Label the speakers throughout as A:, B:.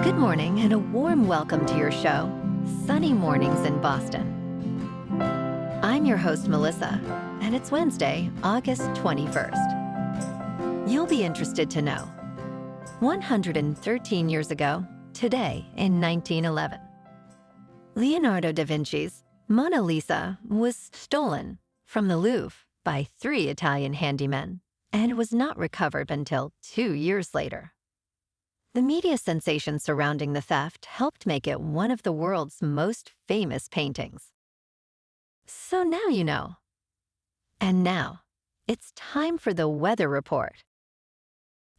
A: Good morning and a warm welcome to your show, Sunny Mornings in Boston. I'm your host, Melissa, and it's Wednesday, August 21st. You'll be interested to know, 113 years ago, today in 1911, Leonardo da Vinci's Mona Lisa was stolen from the Louvre by 3 Italian handymen and was not recovered until 2 years later. The media sensation surrounding the theft helped make it one of the world's most famous paintings. So now you know. And now, it's time for the weather report.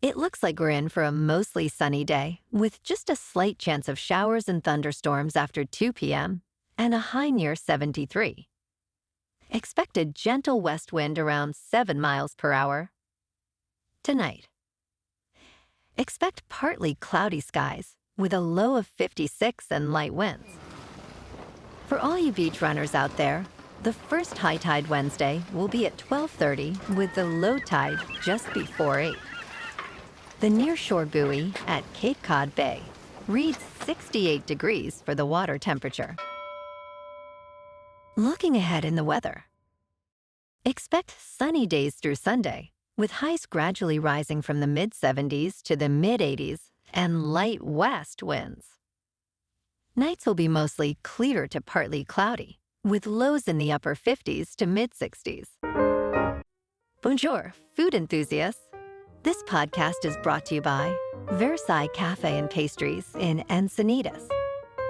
A: It looks like we're in for a mostly sunny day, with just a slight chance of showers and thunderstorms after 2 p.m. and a high near 73. Expect a gentle west wind around 7 miles per hour. Tonight, expect partly cloudy skies with a low of 56 and light winds. For all you beach runners out there, the first high tide Wednesday will be at 12:30 with the low tide just before 8. The nearshore buoy at Cape Cod Bay reads 68 degrees for the water temperature. Looking ahead in the weather, expect sunny days through Sunday, with highs gradually rising from the mid-70s to the mid-80s and light west winds. Nights will be mostly clear to partly cloudy, with lows in the upper 50s to mid-60s. Bonjour, food enthusiasts. This podcast is brought to you by Versailles Cafe and Pastries in Encinitas.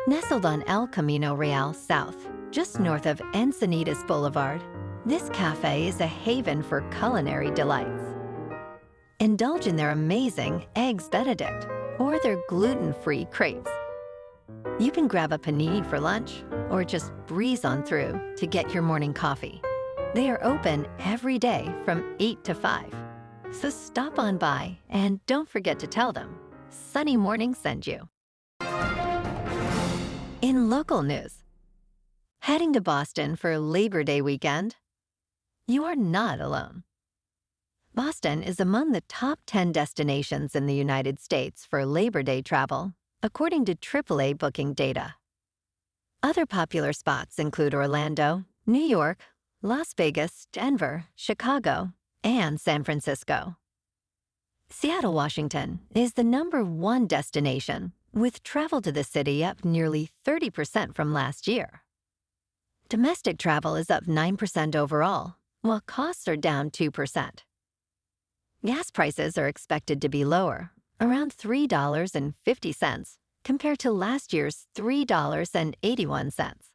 A: Nestled on El Camino Real South, just north of Encinitas Boulevard, this cafe is a haven for culinary delights. Indulge in their amazing Eggs Benedict or their gluten-free crepes. You can grab a panini for lunch or just breeze on through to get your morning coffee. They are open every day from 8 to 5. So stop on by and don't forget to tell them Sunny Morning sent you. In local news, heading to Boston for Labor Day weekend? You are not alone. Boston is among the top 10 destinations in the United States for Labor Day travel, according to AAA booking data. Other popular spots include Orlando, New York, Las Vegas, Denver, Chicago, and San Francisco. Seattle, Washington is the #1 destination, with travel to the city up nearly 30% from last year. Domestic travel is up 9% overall, while costs are down 2%. Gas prices are expected to be lower, around $3.50, compared to last year's $3.81.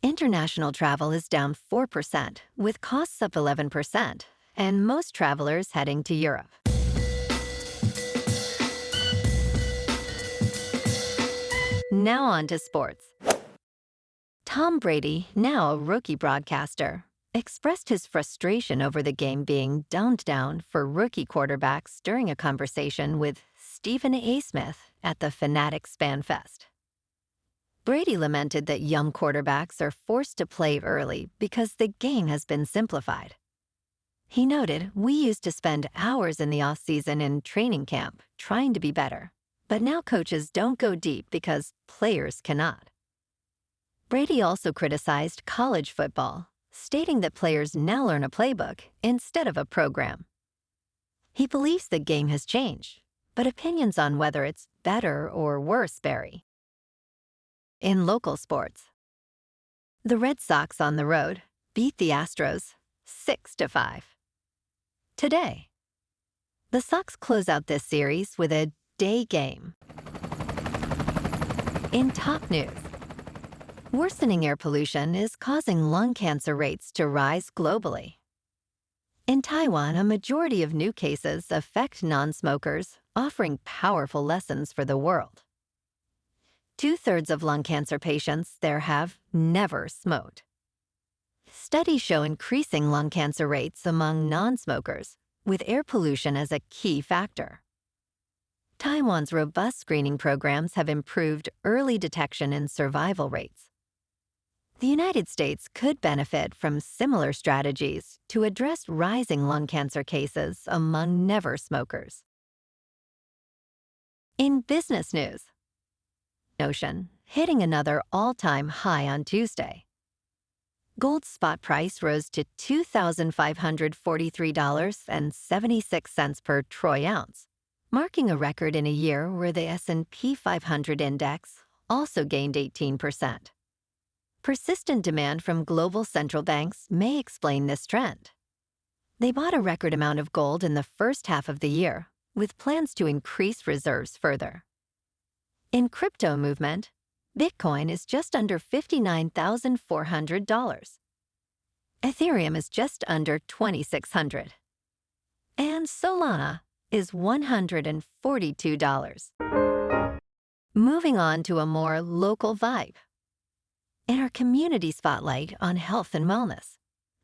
A: International travel is down 4%, with costs up 11%, and most travelers heading to Europe. Now on to sports. Tom Brady, now a rookie broadcaster, expressed his frustration over the game being dumbed down for rookie quarterbacks during a conversation with Stephen A. Smith at the Fanatics Fan Fest. Brady lamented that young quarterbacks are forced to play early because the game has been simplified. He noted, "We used to spend hours in the off-season in training camp trying to be better, but now coaches don't go deep because players cannot." Brady also criticized college football, stating that players now learn a playbook instead of a program. He believes the game has changed, but opinions on whether it's better or worse vary. In local sports, the Red Sox on the road beat the Astros 6-5. Today, the Sox close out this series with a day game. In top news, worsening air pollution is causing lung cancer rates to rise globally. In Taiwan, a majority of new cases affect non-smokers, offering powerful lessons for the world. 2/3 of lung cancer patients there have never smoked. Studies show increasing lung cancer rates among non-smokers, with air pollution as a key factor. Taiwan's robust screening programs have improved early detection and survival rates. The United States could benefit from similar strategies to address rising lung cancer cases among never smokers. In business news, Ocean hitting another all-time high on Tuesday. Gold's spot price rose to $2,543.76 per troy ounce, marking a record in a year where the S&P 500 index also gained 18%. Persistent demand from global central banks may explain this trend. They bought a record amount of gold in the first half of the year, with plans to increase reserves further. In crypto movement, Bitcoin is just under $59,400. Ethereum is just under $2,600. And Solana is $142. Moving on to a more local vibe. In our community spotlight on health and wellness,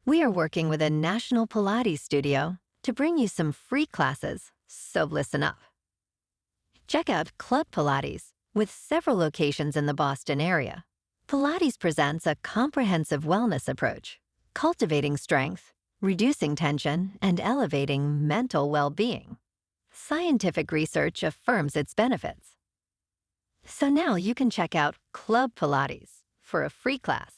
A: we are working with a national Pilates studio to bring you some free classes, so listen up. Check out Club Pilates, with several locations in the Boston area. Pilates presents a comprehensive wellness approach, cultivating strength, reducing tension, and elevating mental well-being. Scientific research affirms its benefits. So now you can check out Club Pilates for a free class.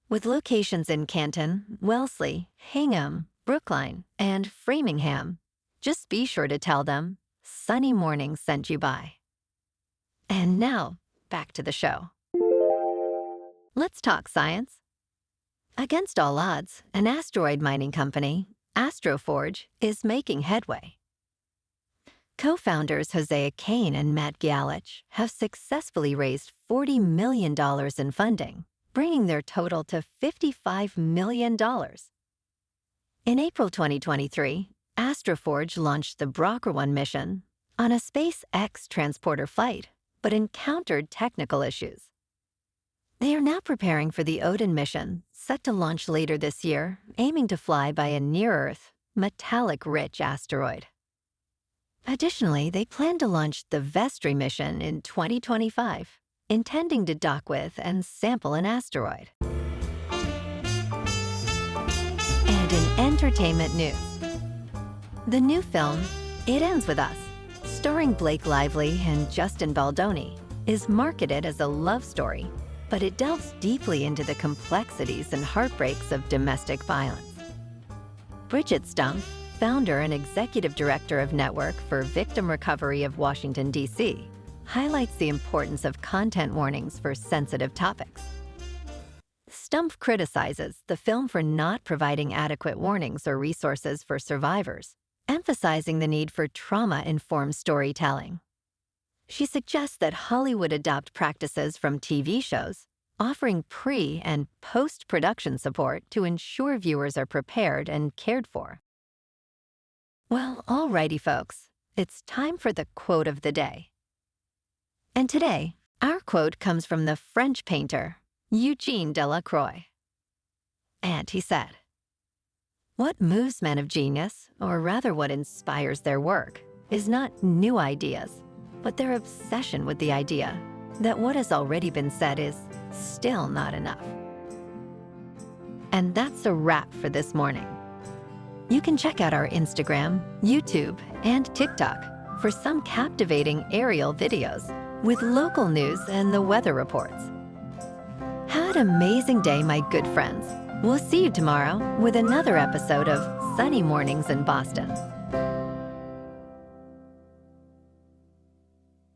A: With locations in Canton, Wellesley, Hingham, Brookline, and Framingham, just be sure to tell them Sunny Morning sent you by. And now, back to the show. Let's talk science. Against all odds, an asteroid mining company, AstroForge, is making headway. Co-founders Hosea Kane and Matt Gialich have successfully raised $40 million in funding, bringing their total to $55 million. In April 2023, AstroForge launched the Brocker 1 mission on a SpaceX transporter flight, but encountered technical issues. They are now preparing for the Odin mission, set to launch later this year, aiming to fly by a near-Earth, metallic-rich asteroid. Additionally, they plan to launch the Vestry mission in 2025, intending to dock with and sample an asteroid. And in entertainment news, the new film, It Ends With Us, starring Blake Lively and Justin Baldoni, is marketed as a love story, but it delves deeply into the complexities and heartbreaks of domestic violence. Bridget Stumpf, founder and executive director of Network for Victim Recovery of Washington, D.C., highlights the importance of content warnings for sensitive topics. Stumpf criticizes the film for not providing adequate warnings or resources for survivors, emphasizing the need for trauma-informed storytelling. She suggests that Hollywood adopt practices from TV shows, offering pre- and post-production support to ensure viewers are prepared and cared for. Well, alrighty, folks, it's time for the quote of the day. And today, our quote comes from the French painter, Eugene Delacroix. And he said, "What moves men of genius, or rather what inspires their work, is not new ideas, but their obsession with the idea that what has already been said is still not enough." And that's a wrap for this morning. You can check out our Instagram, YouTube, and TikTok for some captivating aerial videos with local news and the weather reports. Have an amazing day, my good friends. We'll see you tomorrow with another episode of Sunny Mornings in Boston.